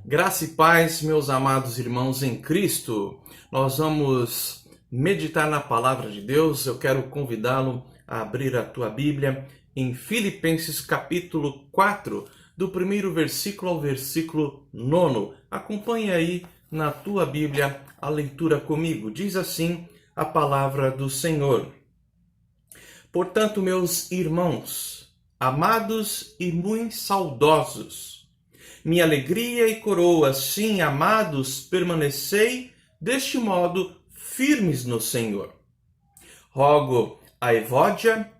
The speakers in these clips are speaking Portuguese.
Graça e paz, meus amados irmãos em Cristo. Nós vamos meditar na palavra de Deus. Eu quero convidá-lo a abrir a tua Bíblia em Filipenses capítulo 4, do primeiro versículo ao versículo 9. Acompanhe aí na tua Bíblia a leitura comigo. Diz assim a palavra do Senhor. Portanto, meus irmãos, amados e muito saudosos, minha alegria e coroa, sim, amados, permanecei deste modo firmes no Senhor. Rogo a Evódia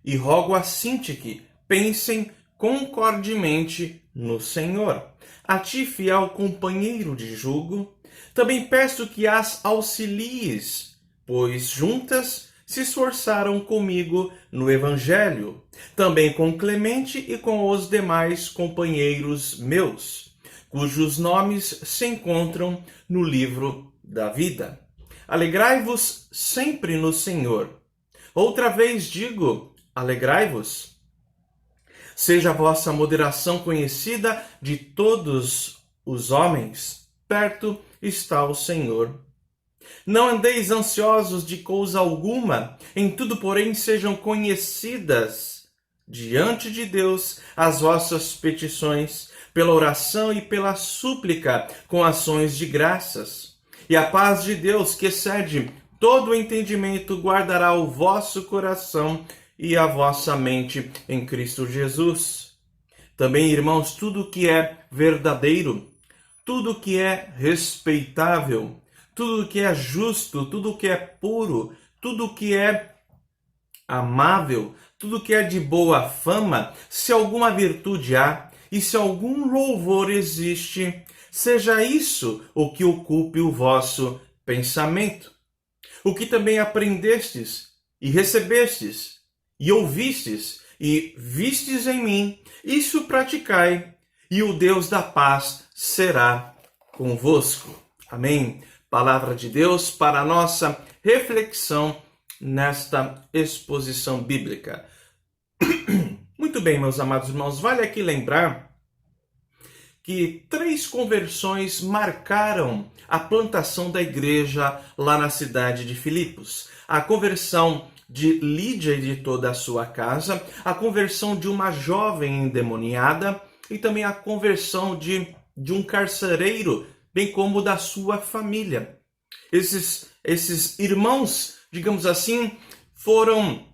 e rogo a Sintique, pensem concordemente no Senhor. A ti, fiel companheiro de jugo, também peço que as auxilies, pois juntas se esforçaram comigo no Evangelho, também com Clemente e com os demais companheiros meus, cujos nomes se encontram no livro da vida. Alegrai-vos sempre no Senhor. Outra vez digo, alegrai-vos. Seja a vossa moderação conhecida de todos os homens. Perto está o Senhor. Não andeis ansiosos de coisa alguma, em tudo, porém, sejam conhecidas diante de Deus as vossas petições, pela oração e pela súplica, com ações de graças. E a paz de Deus, que excede todo o entendimento, guardará o vosso coração e a vossa mente em Cristo Jesus. Também, irmãos, tudo que é verdadeiro, tudo que é respeitável, tudo que é justo, tudo que é puro, tudo que é amável, tudo que é de boa fama, se alguma virtude há e se algum louvor existe, seja isso o que ocupe o vosso pensamento. O que também aprendestes e recebestes e ouvistes e vistes em mim, isso praticai, e o Deus da paz será convosco. Amém. Palavra de Deus para a nossa reflexão nesta exposição bíblica. Muito bem, meus amados irmãos, vale aqui lembrar que 3 conversões marcaram a plantação da igreja lá na cidade de Filipos. A conversão de Lídia e de toda a sua casa, a conversão de uma jovem endemoniada e também a conversão de um carcereiro, bem como da sua família. Esses irmãos, digamos assim, foram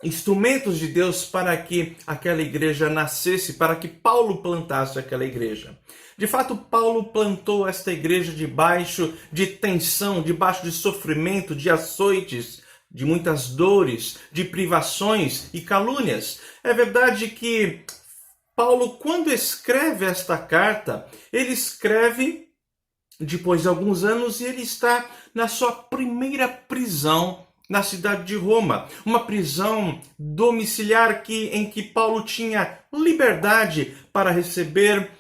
instrumentos de Deus para que aquela igreja nascesse, para que Paulo plantasse aquela igreja. De fato, Paulo plantou esta igreja debaixo de tensão, debaixo de sofrimento, de açoites, de muitas dores, de privações e calúnias. É verdade que Paulo, quando escreve esta carta, ele escreve depois de alguns anos, e ele está na sua primeira prisão na cidade de Roma. Uma prisão domiciliar em que Paulo tinha liberdade para receber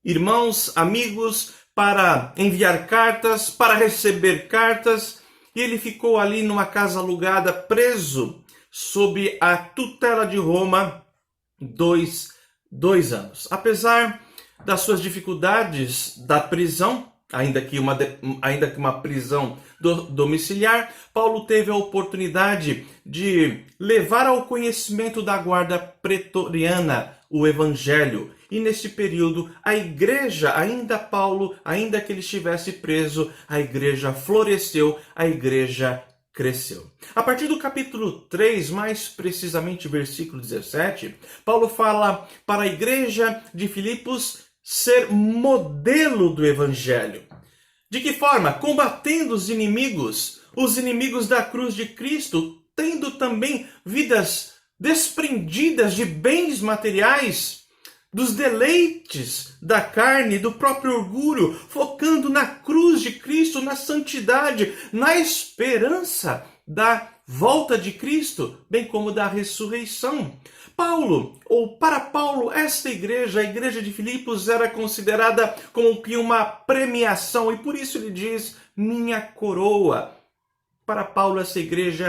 irmãos, amigos, para enviar cartas, para receber cartas. E ele ficou ali numa casa alugada, preso sob a tutela de Roma, dois anos. Apesar das suas dificuldades da prisão, ainda que uma prisão domiciliar, Paulo teve a oportunidade de levar ao conhecimento da guarda pretoriana o evangelho. E nesse período, a igreja, ainda que ele estivesse preso, a igreja floresceu, a igreja cresceu. A partir do capítulo 3, mais precisamente versículo 17, Paulo fala para a igreja de Filipos ser modelo do evangelho. De que forma? Combatendo os inimigos da cruz de Cristo, tendo também vidas desprendidas de bens materiais, dos deleites da carne, do próprio orgulho, focando na cruz de Cristo, na santidade, na esperança da volta de Cristo, bem como da ressurreição. Para Paulo, esta igreja, a igreja de Filipos, era considerada como que uma premiação, e por isso ele diz, minha coroa. Para Paulo, essa igreja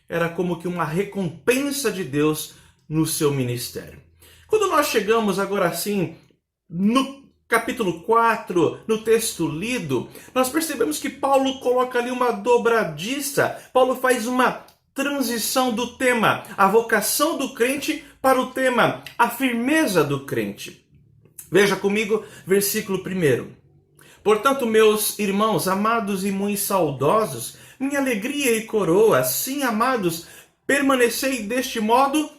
era como que uma recompensa de Deus no seu ministério. Quando nós chegamos agora sim capítulo 4, no texto lido, nós percebemos que Paulo coloca ali uma dobradiça. Paulo faz uma transição do tema a vocação do crente para o tema a firmeza do crente. Veja comigo, versículo 1. Portanto, meus irmãos, amados e muito saudosos, minha alegria e coroa, sim, amados, permanecei deste modo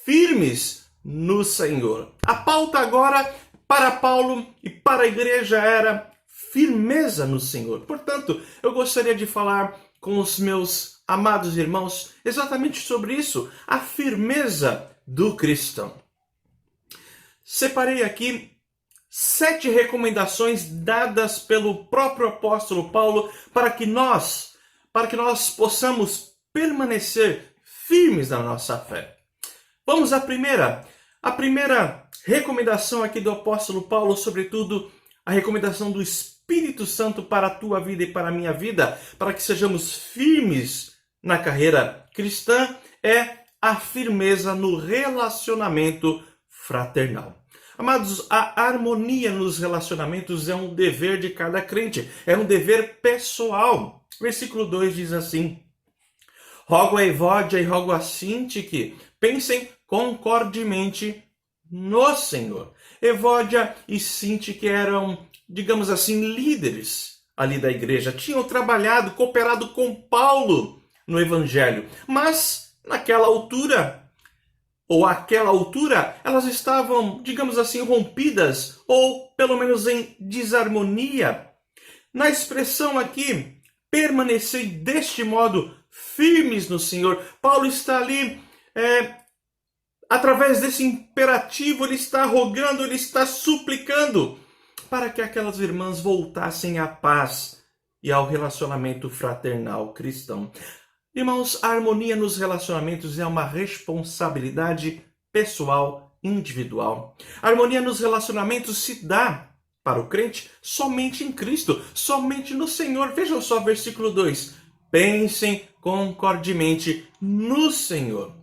firmes no Senhor. A pauta agora para Paulo e para a igreja era firmeza no Senhor. Portanto, eu gostaria de falar com os meus amados irmãos exatamente sobre isso, a firmeza do cristão. Separei aqui 7 recomendações dadas pelo próprio apóstolo Paulo para que nós possamos permanecer firmes na nossa fé. Vamos à primeira. A primeira recomendação aqui do apóstolo Paulo, sobretudo a recomendação do Espírito Santo para a tua vida e para a minha vida, para que sejamos firmes na carreira cristã, é a firmeza no relacionamento fraternal. Amados, a harmonia nos relacionamentos é um dever de cada crente, é um dever pessoal. Versículo 2 diz assim: rogo a Evódia e rogo a Sinti que pensem concordemente no Senhor. Evódia e Sinti, que eram, digamos assim, líderes ali da igreja, tinham trabalhado, cooperado com Paulo no Evangelho, mas naquela altura, elas estavam, digamos assim, rompidas, ou pelo menos em desarmonia. Na expressão aqui, permanecei deste modo firmes no Senhor, Paulo está ali, através desse imperativo, ele está rogando, ele está suplicando para que aquelas irmãs voltassem à paz e ao relacionamento fraternal cristão. Irmãos, a harmonia nos relacionamentos é uma responsabilidade pessoal, individual. A harmonia nos relacionamentos se dá para o crente somente em Cristo, somente no Senhor. Vejam só versículo 2. Pensem concordemente no Senhor.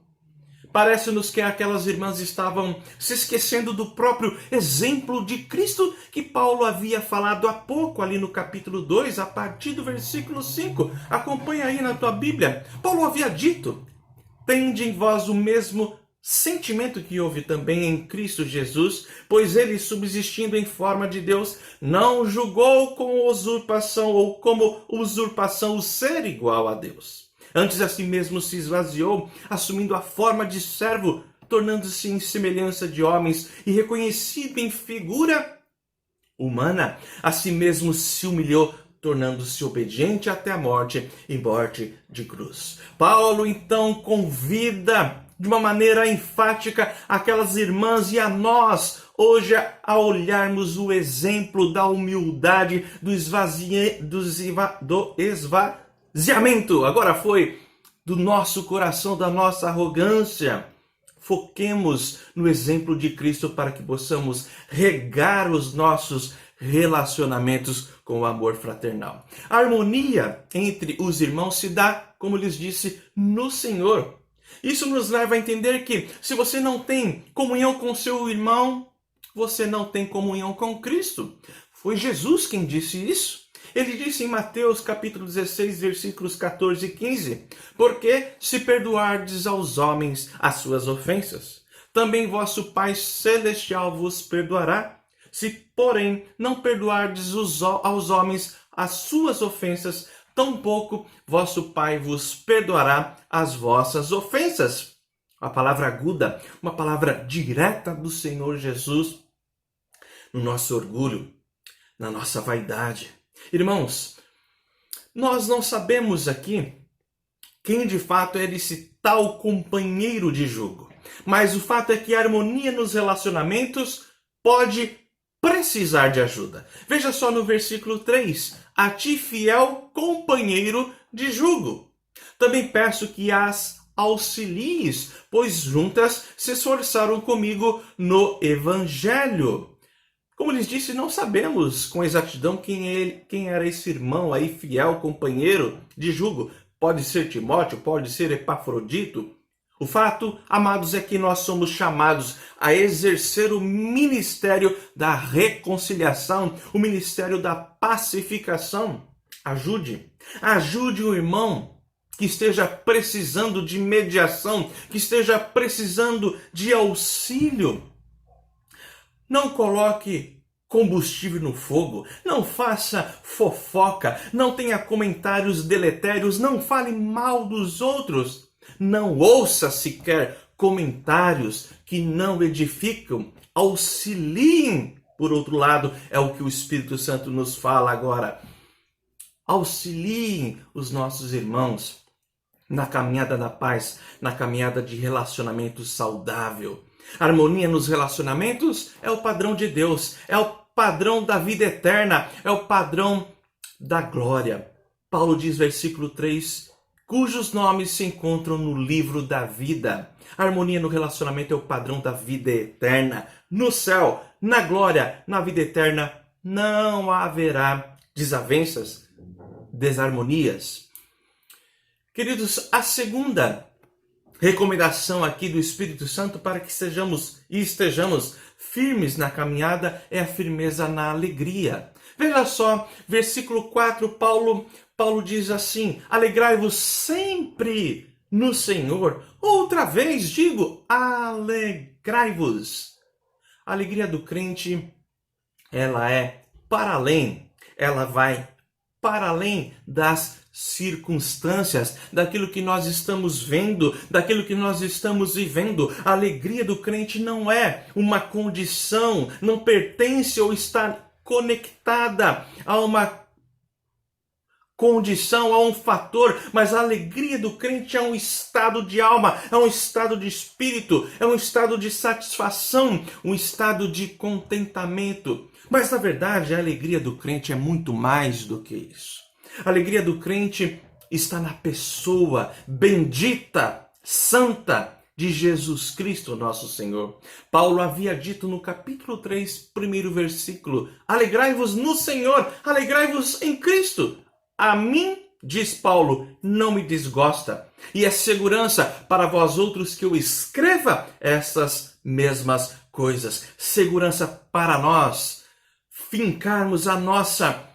Parece-nos que aquelas irmãs estavam se esquecendo do próprio exemplo de Cristo que Paulo havia falado há pouco ali no capítulo 2, a partir do versículo 5. Acompanha aí na tua Bíblia. Paulo havia dito: tende em vós o mesmo sentimento que houve também em Cristo Jesus, pois ele, subsistindo em forma de Deus, não julgou com usurpação ou como usurpação o ser igual a Deus. Antes a si mesmo se esvaziou, assumindo a forma de servo, tornando-se em semelhança de homens e reconhecido em figura humana. A si mesmo se humilhou, tornando-se obediente até a morte e morte de cruz. Paulo então convida de uma maneira enfática aquelas irmãs e a nós hoje a olharmos o exemplo da humildade, do esvaziamento, agora foi, do nosso coração, da nossa arrogância. Foquemos no exemplo de Cristo para que possamos regar os nossos relacionamentos com o amor fraternal. A harmonia entre os irmãos se dá, como lhes disse, no Senhor. Isso nos leva a entender que se você não tem comunhão com seu irmão, você não tem comunhão com Cristo. Foi Jesus quem disse isso. Ele disse em Mateus capítulo 16, versículos 14 e 15, porque se perdoardes aos homens as suas ofensas, também vosso Pai Celestial vos perdoará. Se, porém, não perdoardes aos homens as suas ofensas, tampouco vosso Pai vos perdoará as vossas ofensas. A palavra aguda, uma palavra direta do Senhor Jesus, no nosso orgulho, na nossa vaidade. Irmãos, nós não sabemos aqui quem de fato era esse tal companheiro de jugo, mas o fato é que a harmonia nos relacionamentos pode precisar de ajuda. Veja só no versículo 3, a ti fiel companheiro de jugo. Também peço que as auxilies, pois juntas se esforçaram comigo no Evangelho. Como lhes disse, não sabemos com exatidão quem era esse irmão aí, fiel companheiro de jugo. Pode ser Timóteo, pode ser Epafrodito, O fato, amados, é que nós somos chamados a exercer o ministério da reconciliação, o ministério da pacificação. Ajude o irmão que esteja precisando de mediação, que esteja precisando de auxílio. Não coloque combustível no fogo, não faça fofoca, não tenha comentários deletérios, não fale mal dos outros. Não ouça sequer comentários que não edificam. Auxiliem, por outro lado, é o que o Espírito Santo nos fala agora. Auxiliem os nossos irmãos na caminhada da paz, na caminhada de relacionamento saudável. Harmonia nos relacionamentos é o padrão de Deus, é o padrão da vida eterna, é o padrão da glória. Paulo diz, versículo 3, cujos nomes se encontram no livro da vida. A harmonia no relacionamento é o padrão da vida eterna. No céu, na glória, na vida eterna, não haverá desavenças, desarmonias. Queridos, a segunda recomendação aqui do Espírito Santo para que sejamos e estejamos firmes na caminhada é a firmeza na alegria. Veja só, versículo 4, Paulo diz assim, alegrai-vos sempre no Senhor. Outra vez digo, alegrai-vos. A alegria do crente, ela é para além, ela vai para além das circunstâncias, daquilo que nós estamos vendo, daquilo que nós estamos vivendo. A alegria do crente não é uma condição, não pertence ou está conectada a uma condição, a um fator, mas a alegria do crente é um estado de alma, é um estado de espírito, é um estado de satisfação, um estado de contentamento. Mas na verdade a alegria do crente é muito mais do que isso. A alegria do crente está na pessoa bendita, santa de Jesus Cristo, nosso Senhor. Paulo havia dito no capítulo 3, primeiro versículo, alegrai-vos no Senhor, alegrai-vos em Cristo. A mim, diz Paulo, não me desgosta, e é segurança para vós outros que eu escreva essas mesmas coisas. Segurança para nós fincarmos a nossa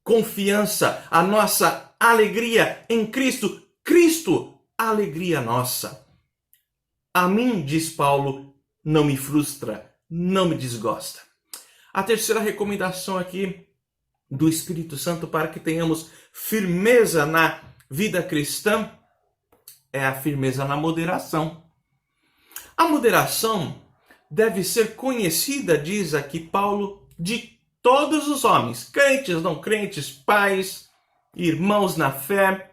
confiança, a nossa alegria em Cristo. Cristo, alegria nossa. A mim, diz Paulo, não me frustra, não me desgosta. A terceira recomendação aqui do Espírito Santo para que tenhamos firmeza na vida cristã é a firmeza na moderação. A moderação deve ser conhecida, diz aqui Paulo, de todos os homens, crentes, não crentes, pais, irmãos na fé,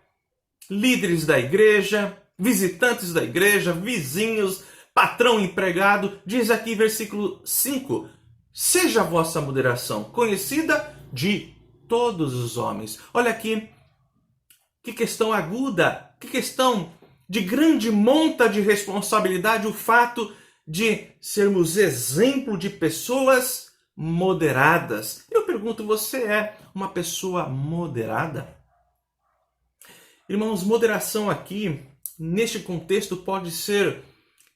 líderes da igreja, visitantes da igreja, vizinhos, patrão, empregado. Diz aqui versículo 5, seja a vossa moderação conhecida de todos os homens. Olha aqui, que questão aguda, que questão de grande monta de responsabilidade, o fato de sermos exemplo de pessoas moderadas. Eu pergunto, você é uma pessoa moderada? Irmãos, moderação aqui, neste contexto, pode ser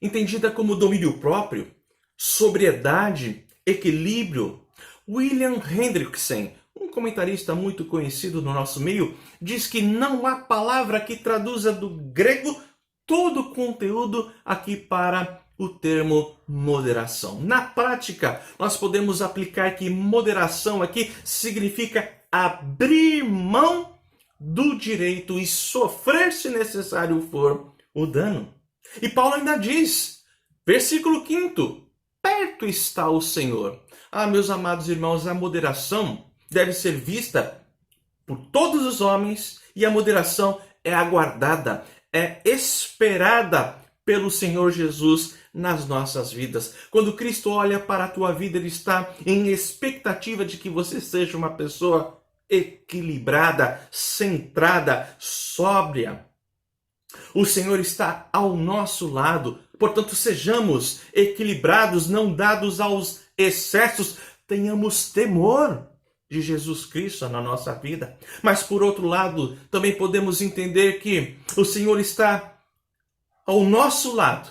entendida como domínio próprio, sobriedade, equilíbrio. William Hendrickson, um comentarista muito conhecido no nosso meio, diz que não há palavra que traduza do grego todo o conteúdo aqui para o termo moderação. Na prática, nós podemos aplicar que moderação aqui significa abrir mão do direito e sofrer, se necessário for, o dano. E Paulo ainda diz, versículo 5, perto está o Senhor. Ah, meus amados irmãos, a moderação deve ser vista por todos os homens e a moderação é aguardada, é esperada pelo Senhor Jesus nas nossas vidas. Quando Cristo olha para a tua vida, Ele está em expectativa de que você seja uma pessoa equilibrada, centrada, sóbria. O Senhor está ao nosso lado, portanto, sejamos equilibrados, não dados aos excessos, tenhamos temor de Jesus Cristo na nossa vida. Mas, por outro lado, também podemos entender que o Senhor está ao nosso lado,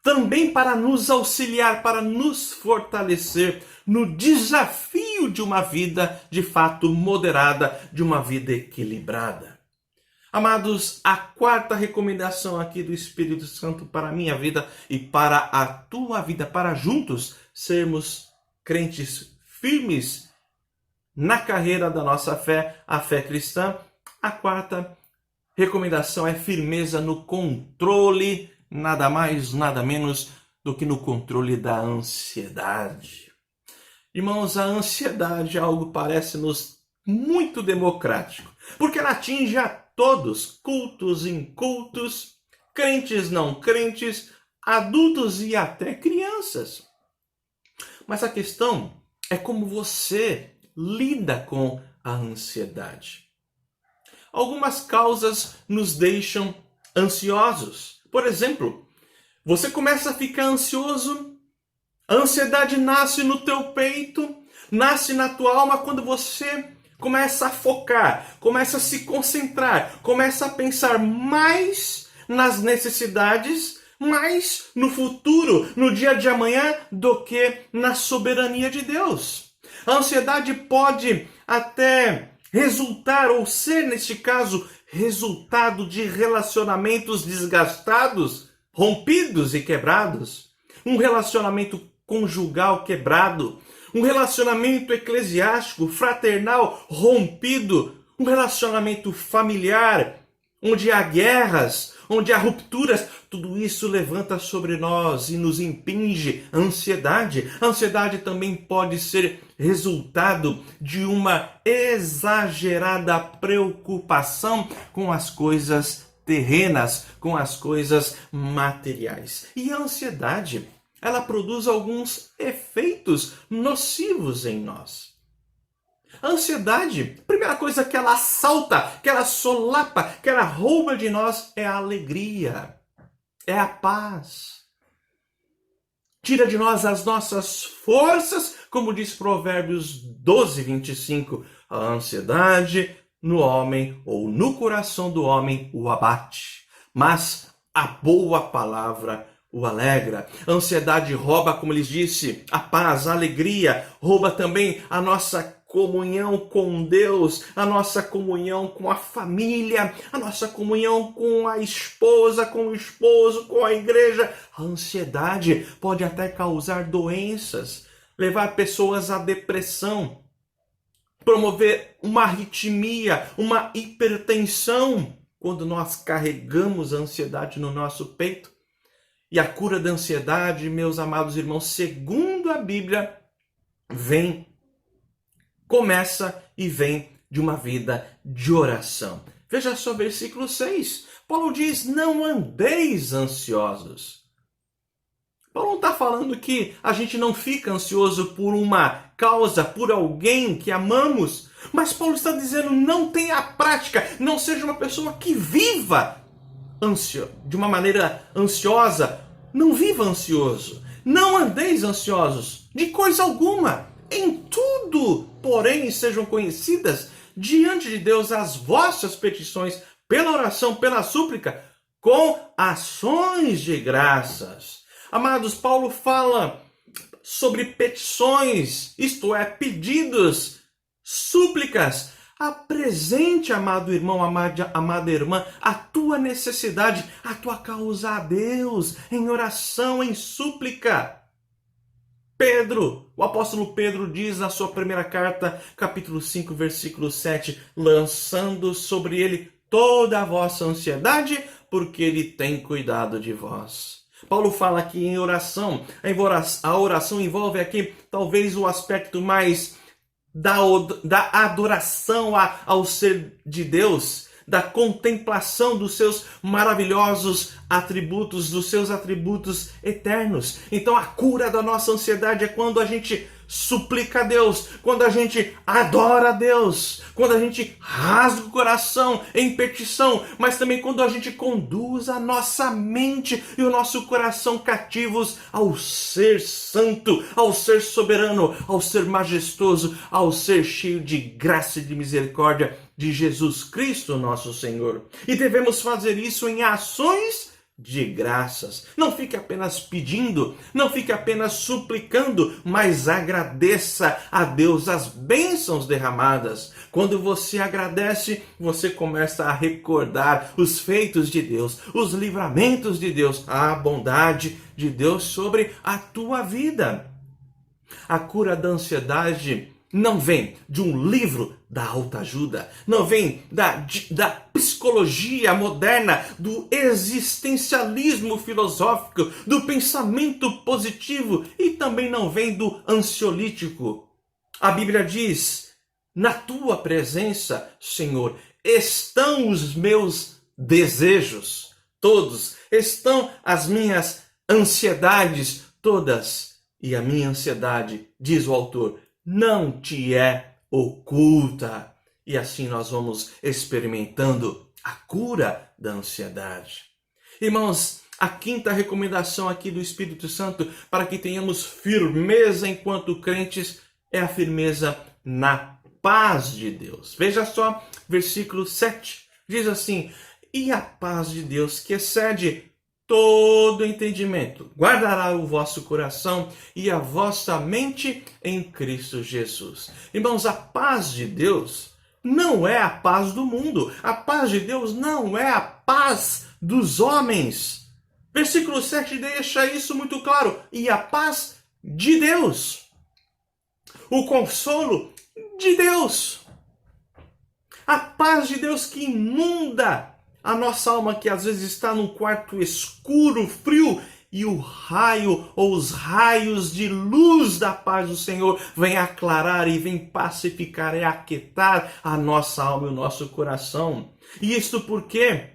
também para nos auxiliar, para nos fortalecer no desafio de uma vida de fato moderada, de uma vida equilibrada. Amados, a quarta recomendação aqui do Espírito Santo para a minha vida e para a tua vida, para juntos sermos crentes firmes na carreira da nossa fé, a fé cristã. A quarta recomendação é firmeza no controle, nada mais, nada menos do que no controle da ansiedade. Irmãos, a ansiedade é algo que parece-nos muito democrático, porque ela atinge a todos, cultos, incultos, crentes, não crentes, adultos e até crianças. Mas a questão é como você lida com a ansiedade. Algumas causas nos deixam ansiosos. Por exemplo, você começa a ficar ansioso, a ansiedade nasce no teu peito, nasce na tua alma quando você começa a focar, começa a se concentrar, começa a pensar mais nas necessidades, mais no futuro, no dia de amanhã, do que na soberania de Deus. A ansiedade pode até resultar, ou ser, neste caso, resultado de relacionamentos desgastados, rompidos e quebrados. Um relacionamento conjugal quebrado, um relacionamento eclesiástico, fraternal rompido, um relacionamento familiar, onde há guerras, onde há rupturas. Tudo isso levanta sobre nós e nos impinge a ansiedade. A ansiedade também pode ser resultado de uma exagerada preocupação com as coisas terrenas, com as coisas materiais. E a ansiedade, ela produz alguns efeitos nocivos em nós. A ansiedade, a primeira coisa que ela assalta, que ela solapa, que ela rouba de nós é a alegria, é a paz. Tira de nós as nossas forças, como diz Provérbios 12, 25. A ansiedade no homem ou no coração do homem o abate, mas a boa palavra o alegra. A ansiedade rouba, como lhes disse, a paz, a alegria, rouba também a nossa comunhão com Deus, a nossa comunhão com a família, a nossa comunhão com a esposa, com o esposo, com a igreja. A ansiedade pode até causar doenças, levar pessoas à depressão, promover uma arritmia, uma hipertensão, quando nós carregamos a ansiedade no nosso peito. E a cura da ansiedade, meus amados irmãos, segundo a Bíblia, começa e vem de uma vida de oração. Veja só versículo 6. Paulo diz, não andeis ansiosos. Paulo não está falando que a gente não fica ansioso por uma causa, por alguém que amamos. Mas Paulo está dizendo, não tenha prática, não seja uma pessoa que viva de uma maneira ansiosa. Não viva ansioso. Não andeis ansiosos de coisa alguma. Em tudo, porém, sejam conhecidas diante de Deus as vossas petições pela oração, pela súplica, com ações de graças. Amados, Paulo fala sobre petições, isto é, pedidos, súplicas. Apresente, amado irmão, amada irmã, a tua necessidade, a tua causa a Deus, em oração, em súplica. O apóstolo Pedro diz na sua primeira carta, capítulo 5, versículo 7, lançando sobre ele toda a vossa ansiedade, porque ele tem cuidado de vós. Paulo fala aqui em oração. A oração envolve aqui talvez o aspecto mais da adoração ao ser de Deus, da contemplação dos seus maravilhosos atributos, dos seus atributos eternos. Então a cura da nossa ansiedade é quando a gente suplica a Deus, quando a gente adora a Deus, quando a gente rasga o coração em petição, mas também quando a gente conduz a nossa mente e o nosso coração cativos ao ser santo, ao ser soberano, ao ser majestoso, ao ser cheio de graça e de misericórdia de Jesus Cristo, nosso Senhor. E devemos fazer isso em ações de graças. Não fique apenas pedindo, não fique apenas suplicando, mas agradeça a Deus as bênçãos derramadas. Quando você agradece, você começa a recordar os feitos de Deus, os livramentos de Deus, a bondade de Deus sobre a tua vida. A cura da ansiedade não vem de um livro da autoajuda, não vem da psicologia moderna, do existencialismo filosófico, do pensamento positivo e também não vem do ansiolítico. A Bíblia diz: na tua presença, Senhor, estão os meus desejos, todos, estão as minhas ansiedades, todas. E a minha ansiedade, diz o autor, não te é oculta. E assim nós vamos experimentando a cura da ansiedade. Irmãos, a quinta recomendação aqui do Espírito Santo para que tenhamos firmeza enquanto crentes é a firmeza na paz de Deus. Veja só, versículo 7, diz assim: e a paz de Deus, que excede todo entendimento, guardará o vosso coração e a vossa mente em Cristo Jesus. Irmãos, a paz de Deus não é a paz do mundo. A paz de Deus não é a paz dos homens. Versículo 7 deixa isso muito claro. E a paz de Deus. O consolo de Deus. A paz de Deus que inunda a nossa alma, que às vezes está num quarto escuro, frio, e o raio ou os raios de luz da paz do Senhor vem aclarar e vem pacificar e aquietar a nossa alma e o nosso coração. E isto porque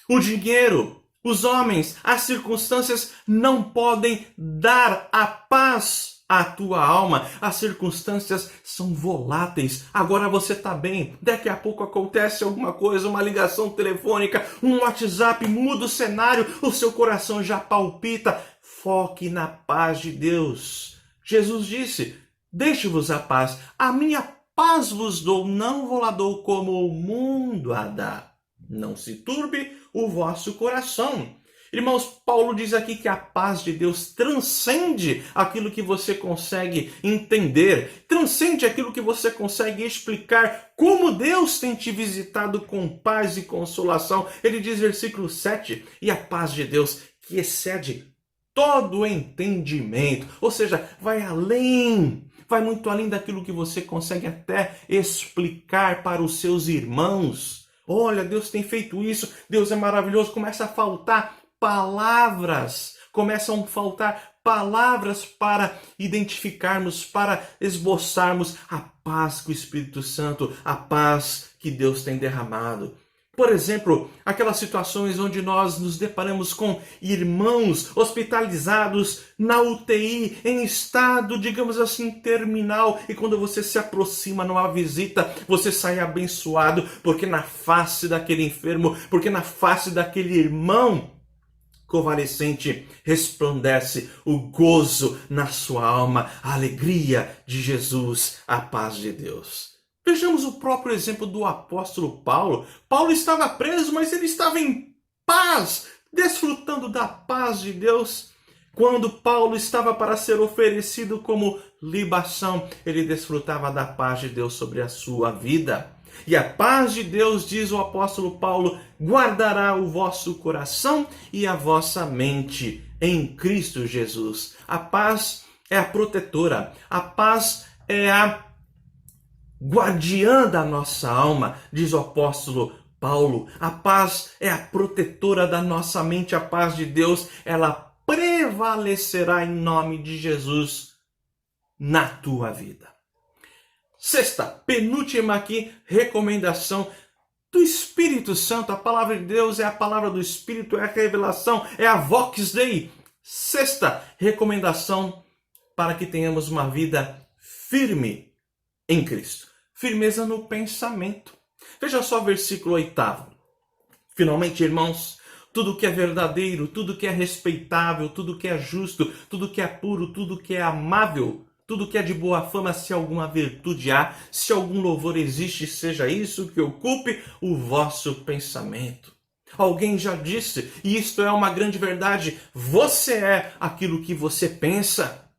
o dinheiro, os homens, as circunstâncias não podem dar a paz à tua alma. As circunstâncias são voláteis. Agora você está bem, daqui a pouco acontece alguma coisa, uma ligação telefônica, um WhatsApp, muda o cenário, o seu coração já palpita. Foque na paz de Deus. Jesus disse: deixe-vos a paz, a minha paz vos dou, não vou lá dou como o mundo a dá. Não se turbe o vosso coração. Irmãos, Paulo diz aqui que a paz de Deus transcende aquilo que você consegue entender, transcende aquilo que você consegue explicar, como Deus tem te visitado com paz e consolação. Ele diz, versículo 7, e a paz de Deus que excede todo entendimento, ou seja, vai além, vai muito além daquilo que você consegue até explicar para os seus irmãos. Olha, Deus tem feito isso, Deus é maravilhoso, começa a faltar palavras, começam a faltar palavras para identificarmos, para esboçarmos a paz que o Espírito Santo, a paz que Deus tem derramado. Por exemplo, aquelas situações onde nós nos deparamos com irmãos hospitalizados na UTI, em estado, digamos assim, terminal, e quando você se aproxima numa visita, você sai abençoado, porque na face daquele enfermo, porque na face daquele irmão convalescente resplandece o gozo na sua alma, a alegria de Jesus, a paz de Deus. Vejamos o próprio exemplo do apóstolo Paulo. Paulo estava preso, mas ele estava em paz, desfrutando da paz de Deus. Quando Paulo estava para ser oferecido como libação, ele desfrutava da paz de Deus sobre a sua vida. E a paz de Deus, diz o apóstolo Paulo, guardará o vosso coração e a vossa mente em Cristo Jesus. A paz é a protetora, a paz é a guardiã da nossa alma, diz o apóstolo Paulo. A paz é a protetora da nossa mente, a paz de Deus, ela prevalecerá em nome de Jesus na tua vida. Sexta, penúltima aqui, recomendação do Espírito Santo. A palavra de Deus é a palavra do Espírito, é a revelação, é a Vox Dei. Sexta, recomendação para que tenhamos uma vida firme em Cristo. Firmeza no pensamento. Veja só o versículo 8. Finalmente, irmãos, tudo que é verdadeiro, tudo que é respeitável, tudo que é justo, tudo que é puro, tudo que é amável, tudo que é de boa fama, se alguma virtude há, se algum louvor existe, seja isso que ocupe o vosso pensamento. Alguém já disse, e isto é uma grande verdade, você é aquilo que você pensa.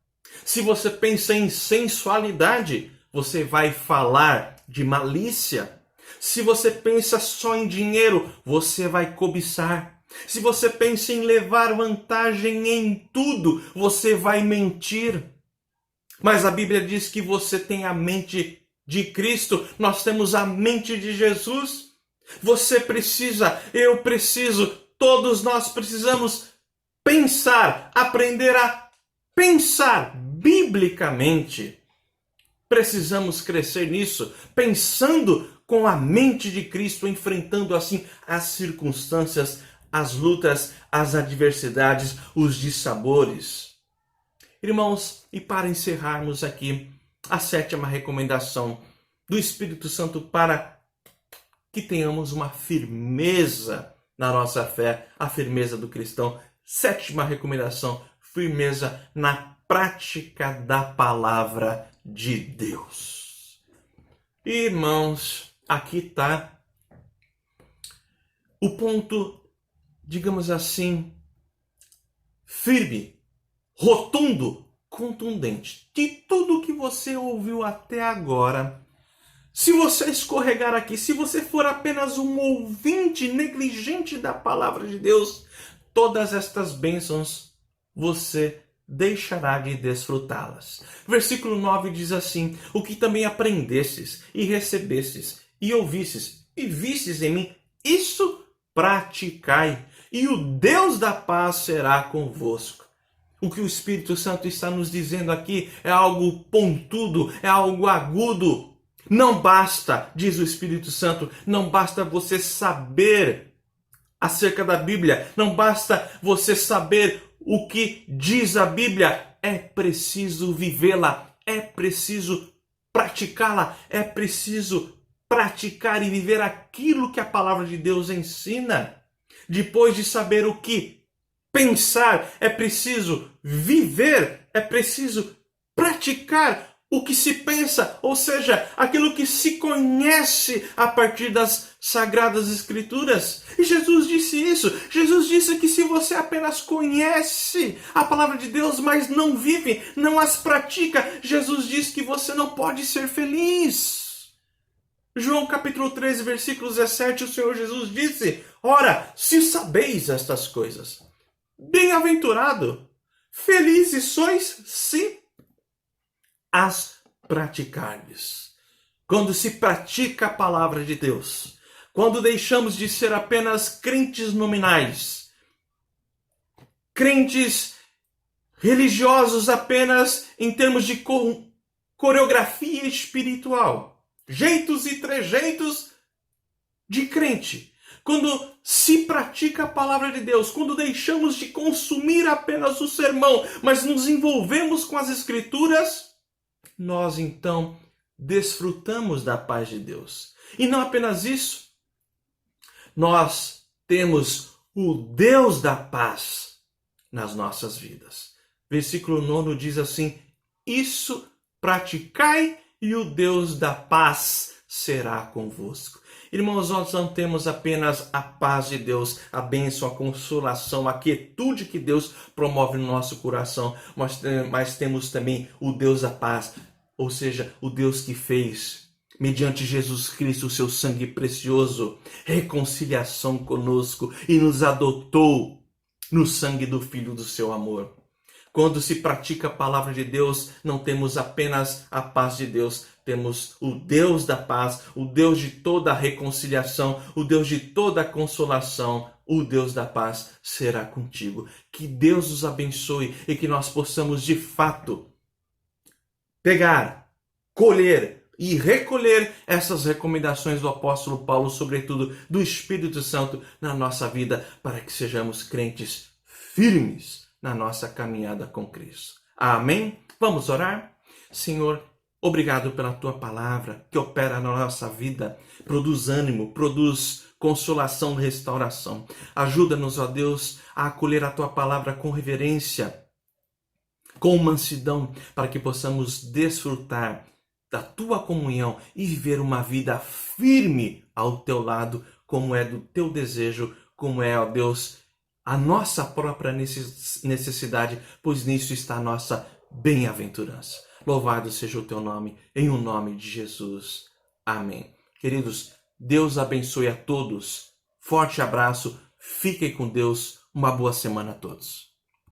Se você pensa em sensualidade, você vai falar de malícia. Se você pensa só em dinheiro, você vai cobiçar. Se você pensa em levar vantagem em tudo, você vai mentir. Mas a Bíblia diz que você tem a mente de Cristo, nós temos a mente de Jesus. Você precisa, eu preciso, todos nós precisamos pensar, aprender a pensar biblicamente. Precisamos crescer nisso, pensando com a mente de Cristo, enfrentando assim as circunstâncias, as lutas, as adversidades, os dissabores. Irmãos, e para encerrarmos aqui, a 7ª recomendação do Espírito Santo para que tenhamos uma firmeza na nossa fé, a firmeza do cristão. 7ª recomendação, firmeza na prática da palavra de Deus. Irmãos, aqui está o ponto, digamos assim, firme, rotundo, contundente de tudo que você ouviu até agora. Se você escorregar aqui, se você for apenas um ouvinte negligente da palavra de Deus, todas estas bênçãos você deixará de desfrutá-las. Versículo 9 diz assim: o que também aprendestes e recebestes e ouvistes e vistes em mim, isso praticai, e o Deus da paz será convosco. O que o Espírito Santo está nos dizendo aqui é algo pontudo, é algo agudo. Não basta, diz o Espírito Santo, não basta você saber acerca da Bíblia, não basta você saber o que diz a Bíblia, é preciso vivê-la, é preciso praticá-la, é preciso praticar e viver aquilo que a palavra de Deus ensina. Depois de saber o que pensar, é preciso viver, é preciso praticar o que se pensa, ou seja, aquilo que se conhece a partir das Sagradas Escrituras. E Jesus disse isso. Jesus disse que se você apenas conhece a palavra de Deus, mas não vive, não as pratica, Jesus diz que você não pode ser feliz. João capítulo 13, versículo 17, o Senhor Jesus disse: ora, se sabeis estas coisas, bem-aventurado, felizes sois se as praticardes. Quando se pratica a palavra de Deus, quando deixamos de ser apenas crentes nominais, crentes religiosos apenas em termos de coreografia espiritual, jeitos e trejeitos de crente. Quando se pratica a palavra de Deus, quando deixamos de consumir apenas o sermão, mas nos envolvemos com as Escrituras, nós então desfrutamos da paz de Deus. E não apenas isso, nós temos o Deus da paz nas nossas vidas. Versículo 9 diz assim: isso praticai e o Deus da paz será convosco. Irmãos, nós não temos apenas a paz de Deus, a bênção, a consolação, a quietude que Deus promove no nosso coração, mas temos também o Deus da paz, ou seja, o Deus que fez, mediante Jesus Cristo, o seu sangue precioso, reconciliação conosco e nos adotou no sangue do Filho do seu amor. Quando se pratica a palavra de Deus, não temos apenas a paz de Deus, temos o Deus da paz, o Deus de toda a reconciliação, o Deus de toda a consolação, o Deus da paz será contigo. Que Deus nos abençoe e que nós possamos de fato pegar, colher e recolher essas recomendações do apóstolo Paulo, sobretudo do Espírito Santo, na nossa vida, para que sejamos crentes firmes na nossa caminhada com Cristo. Amém? Vamos orar? Senhor, obrigado pela tua palavra que opera na nossa vida, produz ânimo, produz consolação, restauração. Ajuda-nos, ó Deus, a acolher a tua palavra com reverência, com mansidão, para que possamos desfrutar da tua comunhão e viver uma vida firme ao teu lado, como é do teu desejo, como é, ó Deus, a nossa própria necessidade, pois nisso está a nossa bem-aventurança. Louvado seja o teu nome, em o nome de Jesus. Amém. Queridos, Deus abençoe a todos. Forte abraço, fiquem com Deus, uma boa semana a todos.